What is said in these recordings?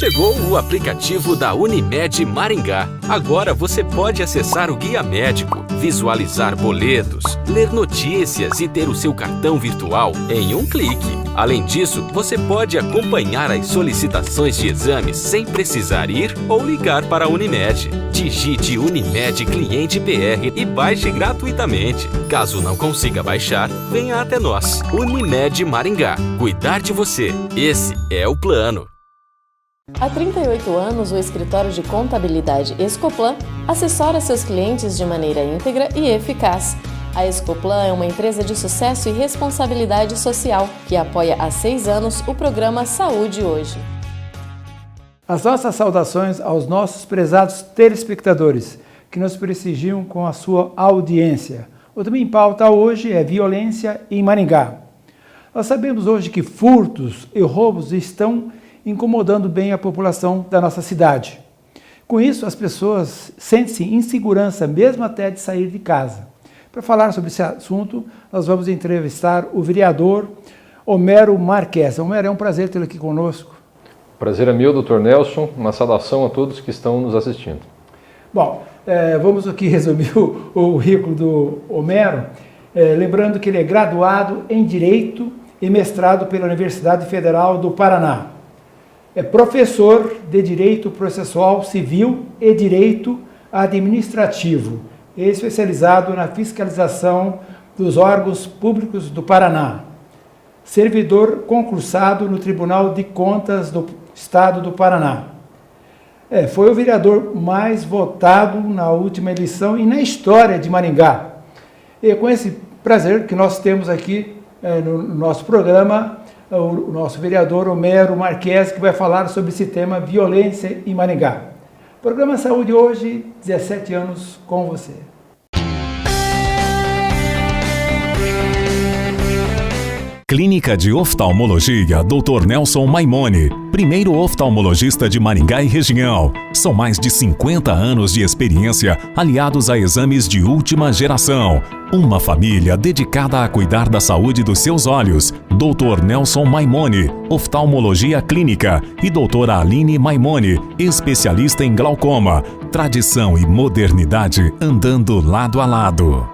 Chegou o aplicativo da Unimed Maringá. Agora você pode acessar o guia médico, visualizar boletos, ler notícias e ter o seu cartão virtual em um clique. Além disso, você pode acompanhar as solicitações de exames sem precisar ir ou ligar para a Unimed. Digite Unimed Cliente PR e baixe gratuitamente. Caso não consiga baixar, venha até nós. Unimed Maringá. Cuidar de você. Esse é o plano. Há 38 anos, o escritório de contabilidade Escoplan assessora seus clientes de maneira íntegra e eficaz. A Escoplan é uma empresa de sucesso e responsabilidade social que apoia há 6 anos o programa Saúde Hoje. As nossas saudações aos nossos prezados telespectadores que nos prestigiam com a sua audiência. O tema em pauta hoje é violência em Maringá. Nós sabemos hoje que furtos e roubos estão incomodando bem a população da nossa cidade. Com isso, as pessoas sentem-se em insegurança mesmo até de sair de casa. Para falar sobre esse assunto, nós vamos entrevistar o vereador Homero Marques. Homero, é um prazer tê-lo aqui conosco. Prazer é meu, Dr. Nelson. Uma saudação a todos que estão nos assistindo. Bom, vamos aqui resumir o currículo do Homero, lembrando que ele é graduado em Direito e mestrado pela Universidade Federal do Paraná. É professor de Direito Processual Civil e Direito Administrativo, especializado na fiscalização dos órgãos públicos do Paraná. Servidor concursado no Tribunal de Contas do Estado do Paraná. Foi o vereador mais votado na última eleição e na história de Maringá. E com esse prazer que nós temos aqui no nosso programa, o nosso vereador Homero Marques, que vai falar sobre esse tema, violência em Maringá. Programa Saúde Hoje, 17 anos com você. Clínica de Oftalmologia Dr. Nelson Maimone, primeiro oftalmologista de Maringá e região. São mais de 50 anos de experiência aliados a exames de última geração. Uma família dedicada a cuidar da saúde dos seus olhos. Dr. Nelson Maimone, oftalmologia clínica, e doutora Aline Maimone, especialista em glaucoma. Tradição e modernidade andando lado a lado.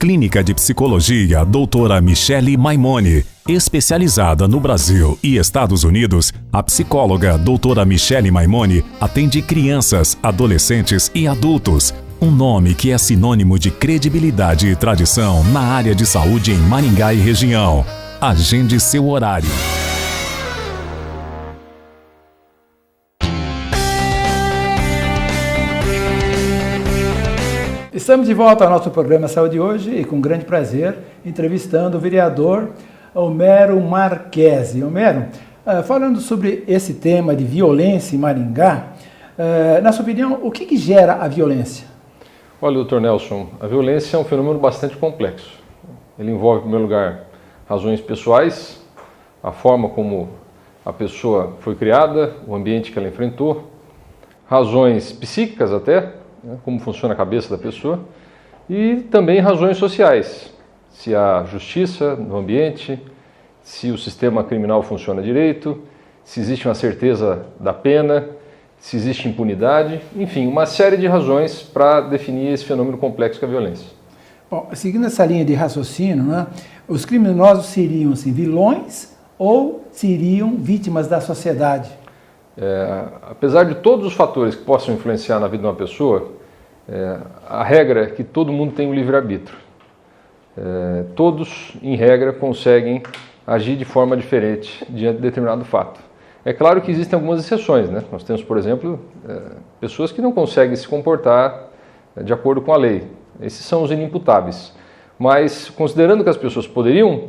Clínica de Psicologia doutora Michele Maimone, especializada no Brasil e Estados Unidos, a psicóloga doutora Michele Maimone atende crianças, adolescentes e adultos. Um nome que é sinônimo de credibilidade e tradição na área de saúde em Maringá e região. Agende seu horário. Estamos de volta ao nosso programa Saúde Hoje e com grande prazer entrevistando o vereador Homero Marques. Homero, falando sobre esse tema de violência em Maringá, na sua opinião, o que gera a violência? Olha, doutor Nelson, a violência é um fenômeno bastante complexo. Ele envolve, em primeiro lugar, razões pessoais, a forma como a pessoa foi criada, o ambiente que ela enfrentou, razões psíquicas até, como funciona a cabeça da pessoa, e também razões sociais, se há justiça no ambiente, se o sistema criminal funciona direito, se existe uma certeza da pena, se existe impunidade, enfim, uma série de razões para definir esse fenômeno complexo que é a violência. Bom, seguindo essa linha de raciocínio, né, os criminosos seriam assim, vilões ou seriam vítimas da sociedade? Apesar de todos os fatores que possam influenciar na vida de uma pessoa, a regra é que todo mundo tem um livre-arbítrio. Todos, em regra, conseguem agir de forma diferente diante de determinado fato. É claro que existem algumas exceções, né? Nós temos, por exemplo, pessoas que não conseguem se comportar de acordo com a lei. Esses são os inimputáveis. Mas, considerando que as pessoas poderiam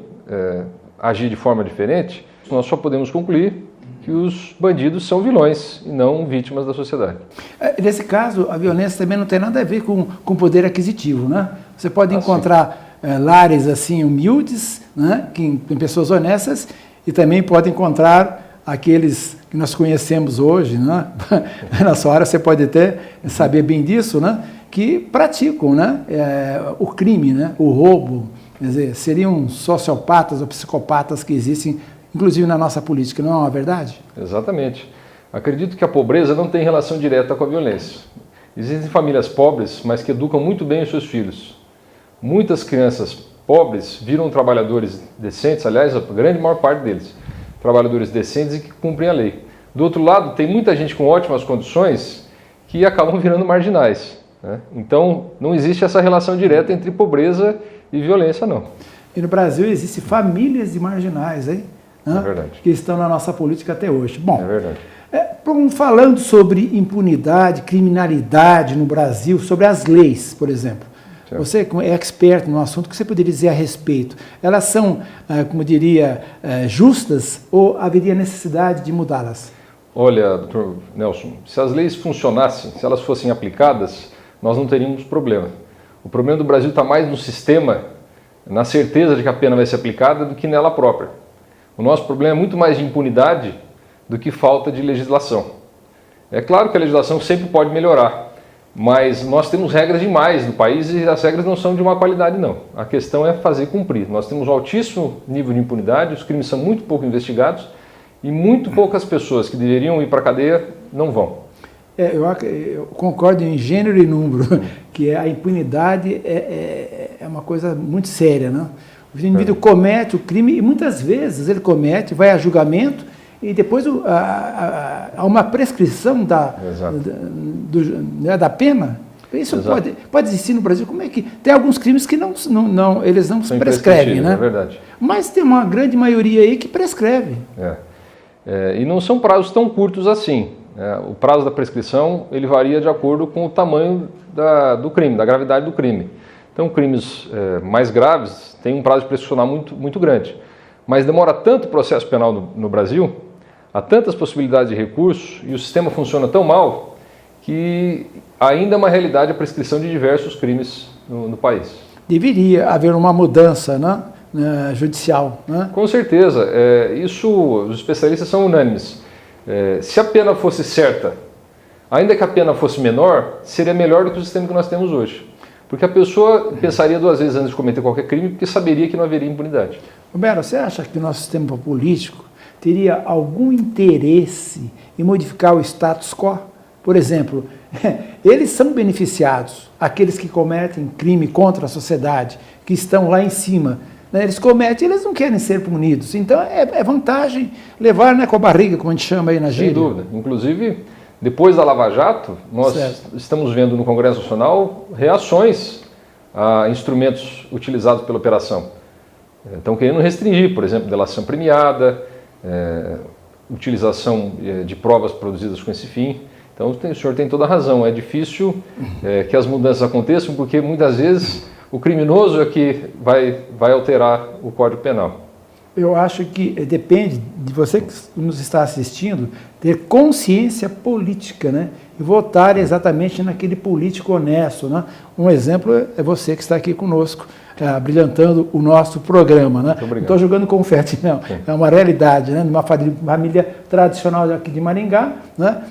agir de forma diferente, nós só podemos concluir que os bandidos são vilões e não vítimas da sociedade. Nesse caso, a violência também não tem nada a ver com poder aquisitivo, né? Você pode encontrar lares assim humildes, né, que tem pessoas honestas, e também pode encontrar aqueles que nós conhecemos hoje, né? Na sua área você pode até saber bem disso, né? Que praticam, né? O crime, né? O roubo, quer dizer, seriam sociopatas ou psicopatas que existem inclusive na nossa política, não é uma verdade? Exatamente. Acredito que a pobreza não tem relação direta com a violência. Existem famílias pobres, mas que educam muito bem os seus filhos. Muitas crianças pobres viram trabalhadores decentes, aliás, a grande maior parte deles, trabalhadores decentes e que cumprem a lei. Do outro lado, tem muita gente com ótimas condições que acabam virando marginais, né? Então, não existe essa relação direta entre pobreza e violência, não. E no Brasil existem famílias de marginais, hein? É verdade. Que estão na nossa política até hoje. Bom, é verdade. Falando sobre impunidade, criminalidade no Brasil, sobre as leis, por exemplo. Certo. Você é expert no assunto, o que você poderia dizer a respeito? Elas são, como diria, justas ou haveria necessidade de mudá-las? Olha, doutor Nelson, se as leis funcionassem, se elas fossem aplicadas, nós não teríamos problema. O problema do Brasil está mais no sistema, na certeza de que a pena vai ser aplicada, do que nela própria. O nosso problema é muito mais de impunidade do que falta de legislação. É claro que a legislação sempre pode melhorar, mas nós temos regras demais no país e as regras não são de uma qualidade, não. A questão é fazer cumprir. Nós temos um altíssimo nível de impunidade, os crimes são muito pouco investigados e muito poucas pessoas que deveriam ir para a cadeia não vão. Eu concordo em gênero e número, que a impunidade é uma coisa muito séria, né? O indivíduo comete o crime e muitas vezes ele comete, vai a julgamento e depois há uma prescrição da pena. Isso pode existir no Brasil. Como é que tem alguns crimes que eles não prescrevem, né? É verdade. Mas tem uma grande maioria aí que prescreve. E não são prazos tão curtos assim. O prazo da prescrição ele varia de acordo com o tamanho do crime, da gravidade do crime. Então, crimes mais graves têm um prazo de prescrição muito grande. Mas demora tanto o processo penal no Brasil, há tantas possibilidades de recurso e o sistema funciona tão mal que ainda é uma realidade a prescrição de diversos crimes no país. Deveria haver uma mudança, né, judicial, né? Com certeza. Isso, os especialistas são unânimes. Se a pena fosse certa, ainda que a pena fosse menor, seria melhor do que o sistema que nós temos hoje. Porque a pessoa pensaria 2 vezes antes de cometer qualquer crime, porque saberia que não haveria impunidade. Romero, você acha que o nosso sistema político teria algum interesse em modificar o status quo? Por exemplo, eles são beneficiados, aqueles que cometem crime contra a sociedade, que estão lá em cima. Eles cometem, eles não querem ser punidos. Então é vantagem levar, né, com a barriga, como a gente chama aí na gíria. Sem dúvida. Inclusive, depois da Lava Jato, nós estamos vendo no Congresso Nacional reações a instrumentos utilizados pela operação. Estão querendo restringir, por exemplo, delação premiada, utilização de provas produzidas com esse fim. Então o senhor tem toda a razão, é difícil que as mudanças aconteçam porque muitas vezes o criminoso é que vai alterar o Código Penal. Eu acho que depende de você que nos está assistindo ter consciência política, né? E votar exatamente naquele político honesto, né? Um exemplo é você que está aqui conosco, brilhantando o nosso programa, né? Não estou jogando confete, não. Sim. É uma realidade, né? Numa família tradicional aqui de Maringá, né?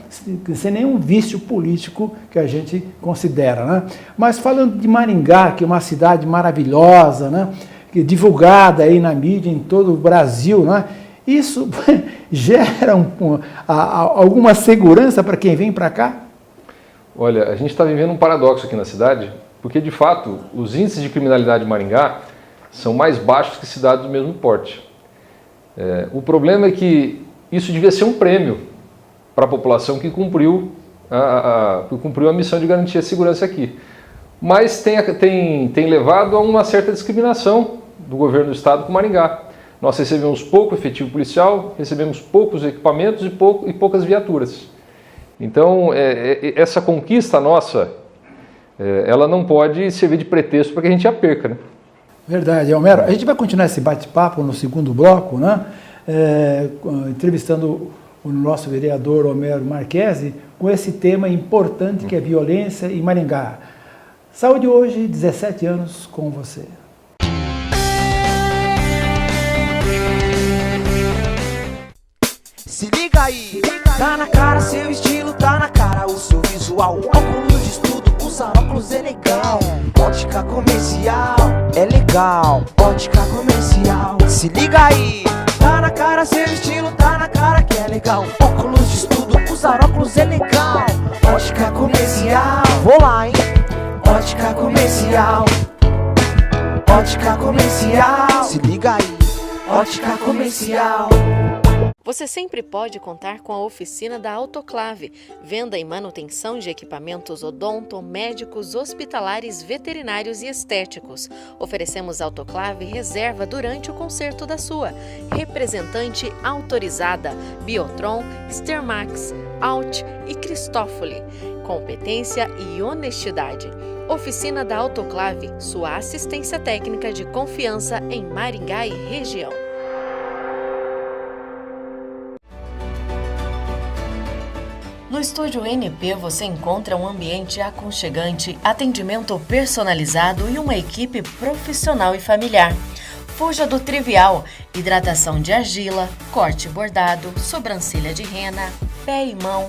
Sem nenhum vício político que a gente considera, né? Mas falando de Maringá, que é uma cidade maravilhosa, né? Divulgada aí na mídia em todo o Brasil, né? Isso gera alguma segurança para quem vem para cá? Olha, a gente está vivendo um paradoxo aqui na cidade, porque de fato os índices de criminalidade de Maringá são mais baixos que cidades do mesmo porte. O problema é que isso devia ser um prêmio para a população que cumpriu a missão de garantir a segurança aqui. Mas tem levado a uma certa discriminação do governo do estado com Maringá. Nós recebemos pouco efetivo policial, recebemos poucos equipamentos e poucas viaturas. Então, essa conquista nossa, ela não pode servir de pretexto para que a gente a perca, né? Verdade, Homero. A gente vai continuar esse bate-papo no segundo bloco, né? Entrevistando o nosso vereador Homero Marchesi com esse tema importante que é violência em Maringá. Saúde hoje, 17 anos com você. Se liga aí, tá na cara seu estilo, tá na cara o seu visual. Óculos de estudo, usa óculos é legal. Ótica comercial, é legal. Ótica comercial, se liga aí, tá na cara. cara, seu estilo tá na cara que é legal. Óculos de estudo, usar óculos é legal. Ótica comercial, vou lá, hein? Ótica comercial. Ótica comercial, se liga aí. Ótica comercial. Você sempre pode contar com a oficina da Autoclave, venda e manutenção de equipamentos odonto, médicos, hospitalares, veterinários e estéticos. Oferecemos Autoclave reserva durante o conserto da sua. Representante autorizada, Biotron, Stermax, Alt e Cristófoli. Competência e honestidade. Oficina da Autoclave, sua assistência técnica de confiança em Maringá e região. No Estúdio NP você encontra um ambiente aconchegante, atendimento personalizado e uma equipe profissional e familiar. Fuja do trivial, hidratação de argila, corte bordado, sobrancelha de rena, pé e mão,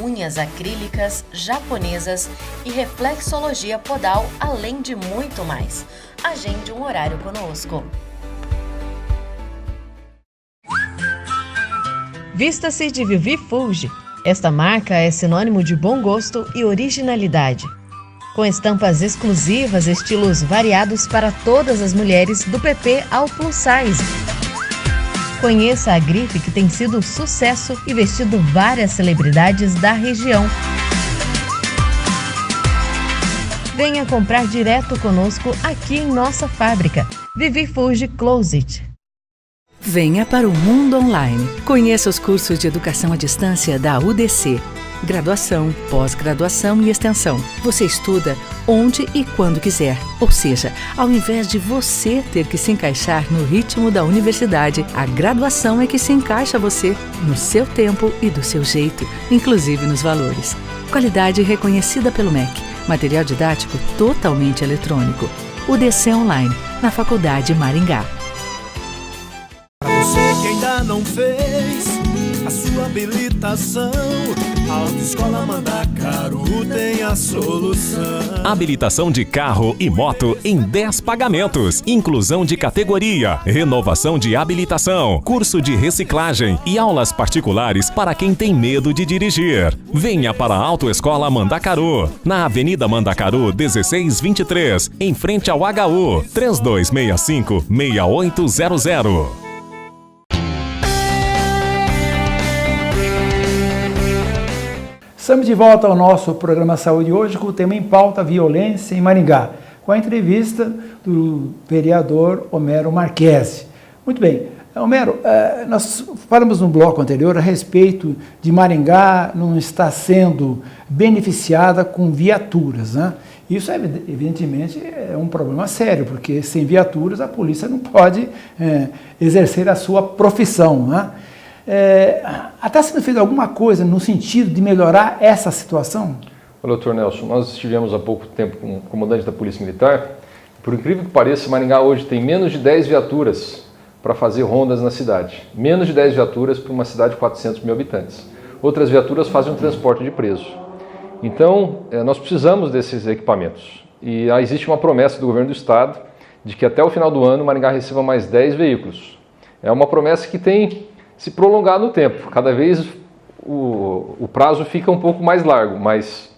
unhas acrílicas, japonesas e reflexologia podal, além de muito mais. Agende um horário conosco. Vista-se de Vivi Fulge. Esta marca é sinônimo de bom gosto e originalidade. Com estampas exclusivas, estilos variados para todas as mulheres, do PP ao plus size. Conheça a grife que tem sido sucesso e vestido várias celebridades da região. Venha comprar direto conosco aqui em nossa fábrica. Vivi Fulge Closet. Venha para o mundo online. Conheça os cursos de educação à distância da UDC. Graduação, pós-graduação e extensão. Você estuda onde e quando quiser. Ou seja, ao invés de você ter que se encaixar no ritmo da universidade, a graduação é que se encaixa você, no seu tempo e do seu jeito, inclusive nos valores. Qualidade reconhecida pelo MEC. Material didático totalmente eletrônico. UDC Online, na Faculdade Maringá. Para você que ainda não fez a sua habilitação, a Autoescola Mandacaru tem a solução. Habilitação de carro e moto em 10 pagamentos. Inclusão de categoria, renovação de habilitação, curso de reciclagem e aulas particulares para quem tem medo de dirigir. Venha para a Autoescola Mandacaru, na Avenida Mandacaru 1623, em frente ao HU, 3265-6800. Estamos de volta ao nosso programa Saúde hoje com o tema em pauta violência em Maringá, com a entrevista do vereador Homero Marquesi. Muito bem, Homero, nós falamos no bloco anterior a respeito de Maringá não estar sendo beneficiada com viaturas, né? Isso, evidentemente, é um problema sério, porque sem viaturas a polícia não pode exercer a sua profissão, né? Está sendo feita alguma coisa no sentido de melhorar essa situação? Olha, doutor Nelson, nós estivemos há pouco tempo com o comandante da Polícia Militar. Por incrível que pareça, Maringá hoje tem menos de 10 viaturas para fazer rondas na cidade. Menos de 10 viaturas para uma cidade de 400 mil habitantes. Outras viaturas fazem um transporte de preso. Então, nós precisamos desses equipamentos. E existe uma promessa do governo do estado de que até o final do ano Maringá receba mais 10 veículos. É uma promessa que tem se prolongar no tempo. Cada vez o prazo fica um pouco mais largo, mas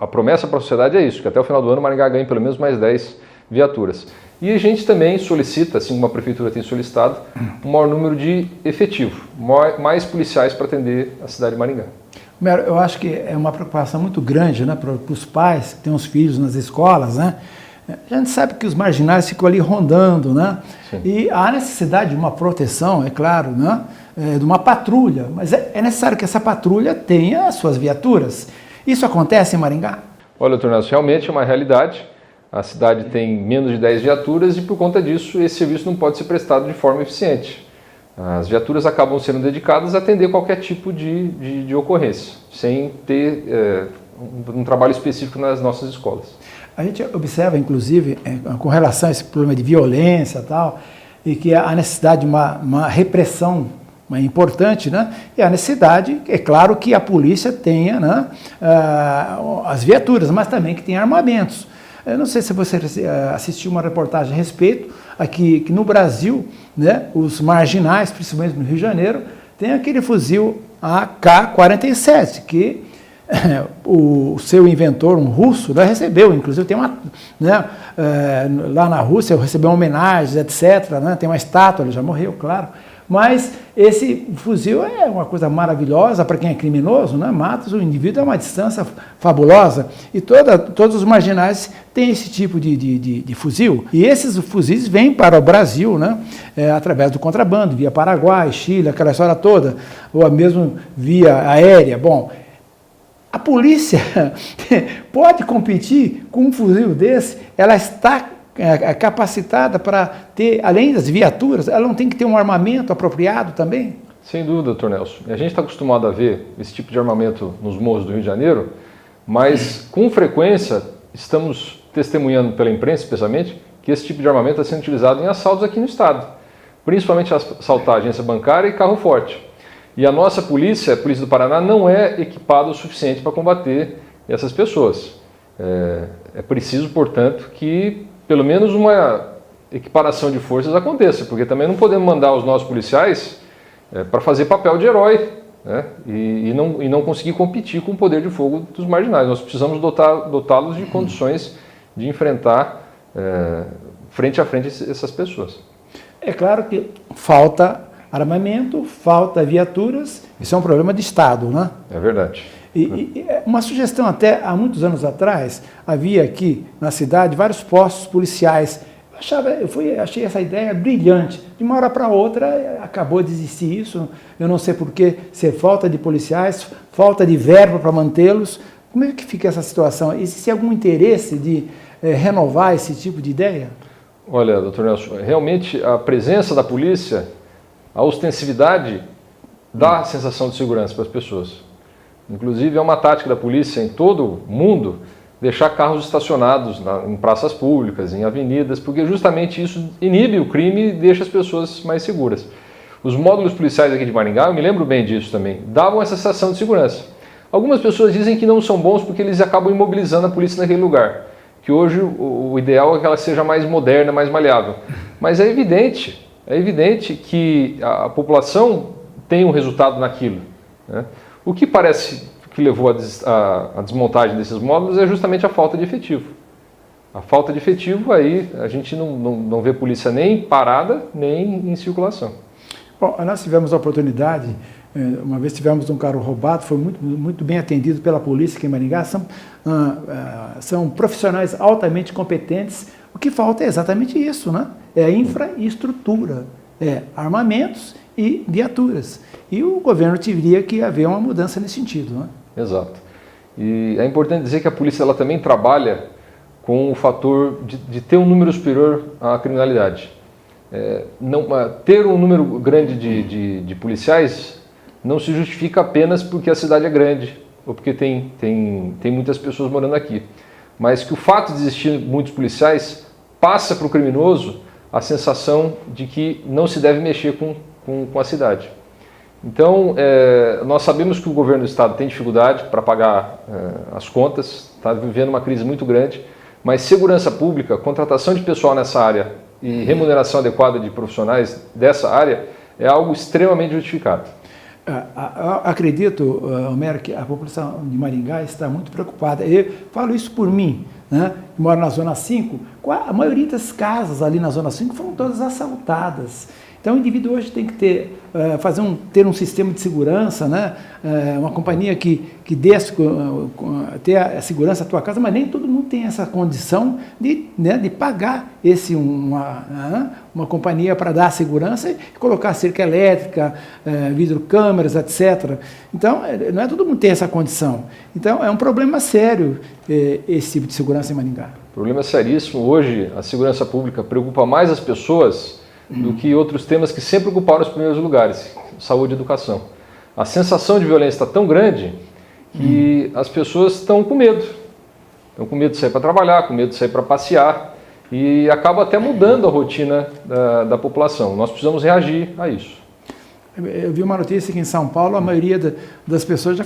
a promessa para a sociedade é isso, que até o final do ano Maringá ganhe pelo menos mais 10 viaturas. E a gente também solicita, assim como a prefeitura tem solicitado, um maior número de efetivo, mais policiais para atender a cidade de Maringá. Eu acho que é uma preocupação muito grande, né, para os pais que têm os filhos nas escolas, né? A gente sabe que os marginais ficam ali rondando, né? Sim. E há necessidade de uma proteção, é claro, né? De uma patrulha, mas é necessário que essa patrulha tenha as suas viaturas. Isso acontece em Maringá? Olha, doutor Nelson, realmente é uma realidade. A cidade tem menos de 10 viaturas e, por conta disso, esse serviço não pode ser prestado de forma eficiente. As viaturas acabam sendo dedicadas a atender qualquer tipo de ocorrência, sem ter um trabalho específico nas nossas escolas. A gente observa, inclusive, com relação a esse problema de violência e tal, e que há necessidade de uma repressão importante, né? E a necessidade, é claro, que a polícia tenha, né, as viaturas, mas também que tenha armamentos. Eu não sei se você assistiu uma reportagem a respeito, aqui que no Brasil, né, os marginais, principalmente no Rio de Janeiro, tem aquele fuzil AK-47, que o seu inventor, um russo, né, recebeu, inclusive tem uma, né, lá na Rússia recebeu homenagens, etc., né, tem uma estátua, ele já morreu, claro, mas esse fuzil é uma coisa maravilhosa para quem é criminoso, né, mata o indivíduo a uma distância fabulosa, e todos os marginais têm esse tipo de fuzil, e esses fuzis vêm para o Brasil, né, através do contrabando, via Paraguai, Chile, aquela história toda, ou mesmo via aérea. Bom, a polícia pode competir com um fuzil desse, ela está capacitada para ter, além das viaturas, ela não tem que ter um armamento apropriado também? Sem dúvida, Dr. Nelson. A gente está acostumado a ver esse tipo de armamento nos morros do Rio de Janeiro, mas com frequência estamos testemunhando pela imprensa, especialmente, que esse tipo de armamento está sendo utilizado em assaltos aqui no estado, principalmente assaltar agência bancária e carro forte. E a nossa polícia, a Polícia do Paraná, não é equipada o suficiente para combater essas pessoas. É preciso, portanto, que pelo menos uma equiparação de forças aconteça, porque também não podemos mandar os nossos policiais para fazer papel de herói, né, e não conseguir competir com o poder de fogo dos marginais. Nós precisamos dotá-los de condições de enfrentar frente a frente essas pessoas. É claro que falta armamento, falta viaturas, isso é um problema de Estado, né? É verdade. E uma sugestão, até há muitos anos atrás, havia aqui na cidade vários postos policiais. Achei essa ideia brilhante. De uma hora para outra acabou de existir isso. Eu não sei porquê, se é falta de policiais, falta de verba para mantê-los. Como é que fica essa situação? Existe algum interesse de renovar esse tipo de ideia? Olha, doutor Nelson, realmente a presença da polícia, a ostensividade dá sensação de segurança para as pessoas. Inclusive é uma tática da polícia em todo o mundo deixar carros estacionados em praças públicas, em avenidas, porque justamente isso inibe o crime e deixa as pessoas mais seguras. Os módulos policiais aqui de Maringá, eu me lembro bem disso também, davam essa sensação de segurança. Algumas pessoas dizem que não são bons porque eles acabam imobilizando a polícia naquele lugar, que hoje o ideal é que ela seja mais moderna, mais maleável. Mas é evidente que a população tem um resultado naquilo, né? O que parece que levou à desmontagem desses módulos é justamente a falta de efetivo. A falta de efetivo, aí a gente não vê polícia nem parada, nem em circulação. Bom, nós tivemos a oportunidade, uma vez tivemos um carro roubado, foi muito bem atendido pela polícia aqui em Maringá, são profissionais altamente competentes. O que falta é exatamente isso, né? É a infraestrutura, armamentos e viaturas. E o governo teria que haver uma mudança nesse sentido, né? Exato. E é importante dizer que a polícia ela também trabalha com o fator de ter um número superior à criminalidade. Ter um número grande de policiais não se justifica apenas porque a cidade é grande ou porque tem muitas pessoas morando aqui, mas que o fato de existir muitos policiais passa para o criminoso a sensação de que não se deve mexer com a cidade. Então, nós sabemos que o governo do estado tem dificuldade para pagar as contas, está vivendo uma crise muito grande, mas segurança pública, contratação de pessoal nessa área e remuneração adequada de profissionais dessa área é algo extremamente justificado. Acredito, Homero, que a população de Maringá está muito preocupada. Eu falo isso por mim, né? Eu moro na Zona 5, a maioria das casas ali na Zona 5 foram todas assaltadas. Então o indivíduo hoje tem que ter um sistema de segurança, né? Uma companhia que desse, ter a segurança da tua casa, mas nem todo mundo tem essa condição de pagar uma companhia para dar segurança e colocar cerca elétrica, vidro câmeras, etc. Então não é todo mundo que tem essa condição. Então é um problema sério esse tipo de segurança em Maringá. Problema seríssimo. Hoje a segurança pública preocupa mais as pessoas do que outros temas que sempre ocuparam os primeiros lugares, saúde e educação. A sensação de violência está tão grande que as pessoas estão com medo. Estão com medo de sair para trabalhar, com medo de sair para passear e acaba até mudando a rotina da população. Nós precisamos reagir a isso. Eu vi uma notícia que em São Paulo a maioria das pessoas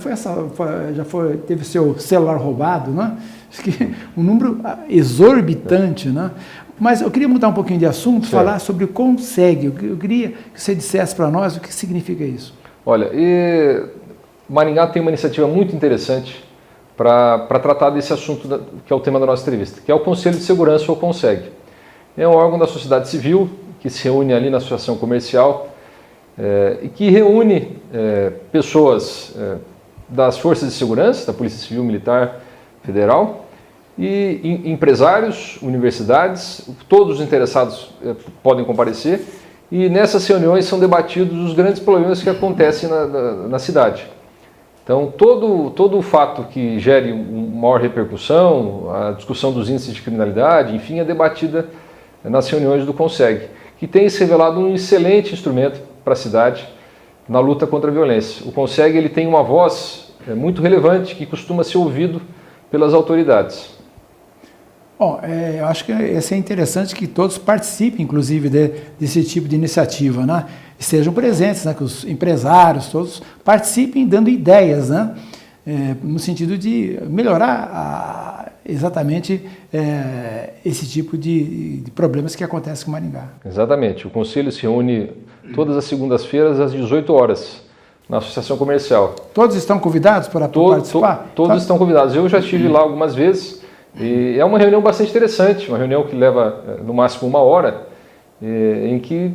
teve seu celular roubado, né? Acho que um número exorbitante, né? Mas eu queria mudar um pouquinho de assunto, falar sobre o Consegue. Eu queria que você dissesse para nós o que significa isso. Olha, Maringá tem uma iniciativa muito interessante para tratar desse assunto que é o tema da nossa entrevista, que é o Conselho de Segurança, ou Consegue. É um órgão da sociedade civil que se reúne ali na associação comercial e que reúne pessoas das forças de segurança, da Polícia Civil, Militar, Federal, e empresários, universidades, todos os interessados podem comparecer, e nessas reuniões são debatidos os grandes problemas que acontecem na cidade. Então, todo o fato que gere maior repercussão, a discussão dos índices de criminalidade, enfim, é debatida nas reuniões do Consegue, que tem se revelado um excelente instrumento para a cidade na luta contra a violência. O Consegue ele tem uma voz muito relevante que costuma ser ouvido pelas autoridades. Bom, eu acho que é interessante que todos participem, inclusive, desse tipo de iniciativa, né? Estejam presentes, né? Que os empresários todos participem dando ideias, né? No sentido de melhorar exatamente esse tipo de problemas que acontecem com Maringá. Exatamente. O Conselho se reúne todas as segundas-feiras às 18 horas na Associação Comercial. Todos estão convidados para participar? Todos estão convidados. Eu já estive lá algumas vezes. E é uma reunião bastante interessante, uma reunião que leva no máximo 1 hora, em que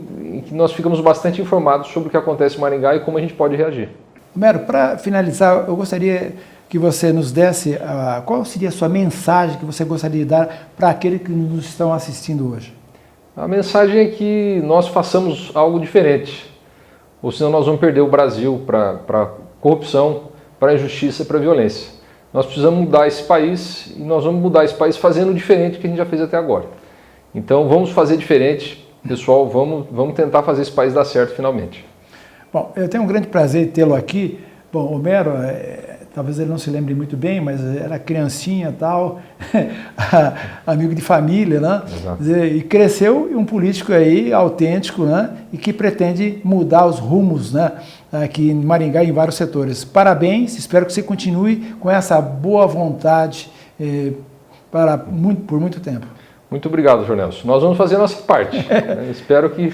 nós ficamos bastante informados sobre o que acontece em Maringá e como a gente pode reagir. Homero, para finalizar, eu gostaria que você nos desse qual seria a sua mensagem que você gostaria de dar para aqueles que nos estão assistindo hoje. A mensagem é que nós façamos algo diferente, ou senão nós vamos perder o Brasil para corrupção, para injustiça e para violência. Nós precisamos mudar esse país e nós vamos mudar esse país fazendo diferente do que a gente já fez até agora. Então vamos fazer diferente, pessoal, vamos tentar fazer esse país dar certo finalmente. Bom, eu tenho um grande prazer de tê-lo aqui. Bom, Homero, talvez ele não se lembre muito bem, mas era criancinha e tal, amigo de família, né? Exato. E cresceu um político aí autêntico, né? E que pretende mudar os rumos, né? Aqui em Maringá em vários setores. Parabéns, espero que você continue com essa boa vontade por muito tempo. Muito obrigado, João Nelson. Nós vamos fazer a nossa parte. Espero que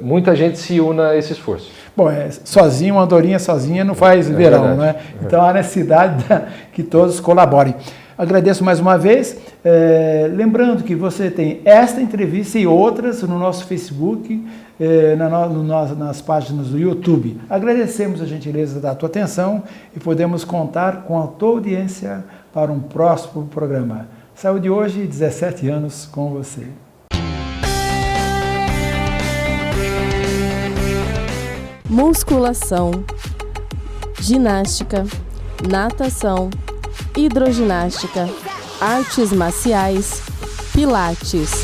muita gente se una a esse esforço. Bom, sozinho, uma andorinha sozinha não faz verão, né? Então há necessidade que todos colaborem. Agradeço mais uma vez, lembrando que você tem esta entrevista e outras no nosso Facebook, nas páginas do YouTube. Agradecemos a gentileza da tua atenção e podemos contar com a tua audiência para um próximo programa. Saúde hoje, 17 anos com você. Musculação, ginástica, natação, hidroginástica, artes marciais, pilates.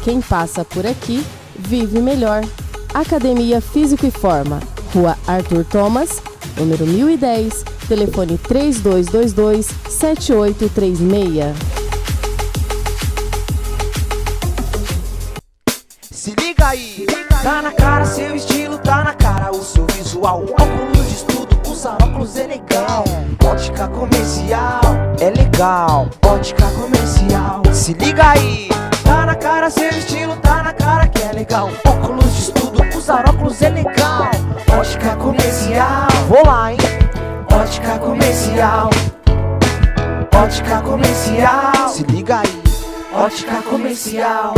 Quem passa por aqui vive melhor. Academia Físico e Forma, Rua Arthur Thomas, número 1010, telefone 3222-7836. Se liga aí, tá na cara seu estilo, tá na cara o seu visual. Óculos de estudo, usar óculos é legal. Ótica comercial é legal. Ótica comercial, se liga aí, tá na cara seu estilo, tá na cara que é legal. Óculos de estudo, usar óculos é legal. Ótica comercial, vou lá, hein? Ótica comercial, ótica comercial, se liga aí, ótica comercial.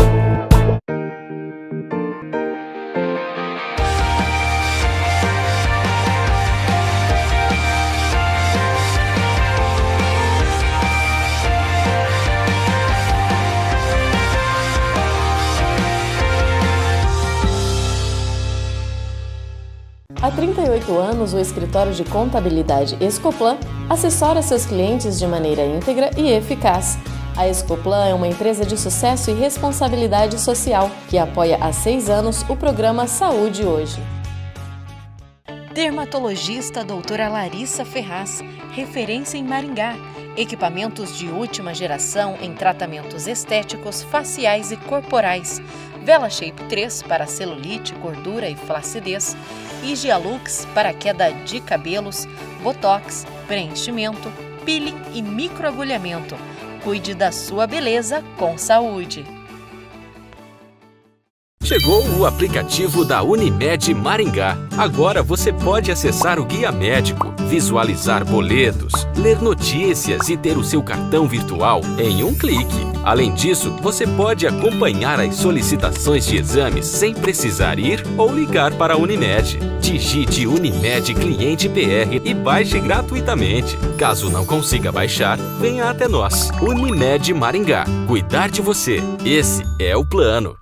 Há 38 anos, o escritório de contabilidade Escoplan assessora seus clientes de maneira íntegra e eficaz. A Escoplan é uma empresa de sucesso e responsabilidade social que apoia há 6 anos o programa Saúde Hoje. Dermatologista doutora Larissa Ferraz, referência em Maringá. Equipamentos de última geração em tratamentos estéticos, faciais e corporais. Vela Shape 3 para celulite, gordura e flacidez, Higialux para queda de cabelos, botox, preenchimento, peeling e microagulhamento. Cuide da sua beleza com saúde. Chegou o aplicativo da Unimed Maringá. Agora você pode acessar o Guia Médico, visualizar boletos, ler notícias e ter o seu cartão virtual em um clique. Além disso, você pode acompanhar as solicitações de exames sem precisar ir ou ligar para a Unimed. Digite Unimed Cliente PR e baixe gratuitamente. Caso não consiga baixar, venha até nós. Unimed Maringá. Cuidar de você. Esse é o plano.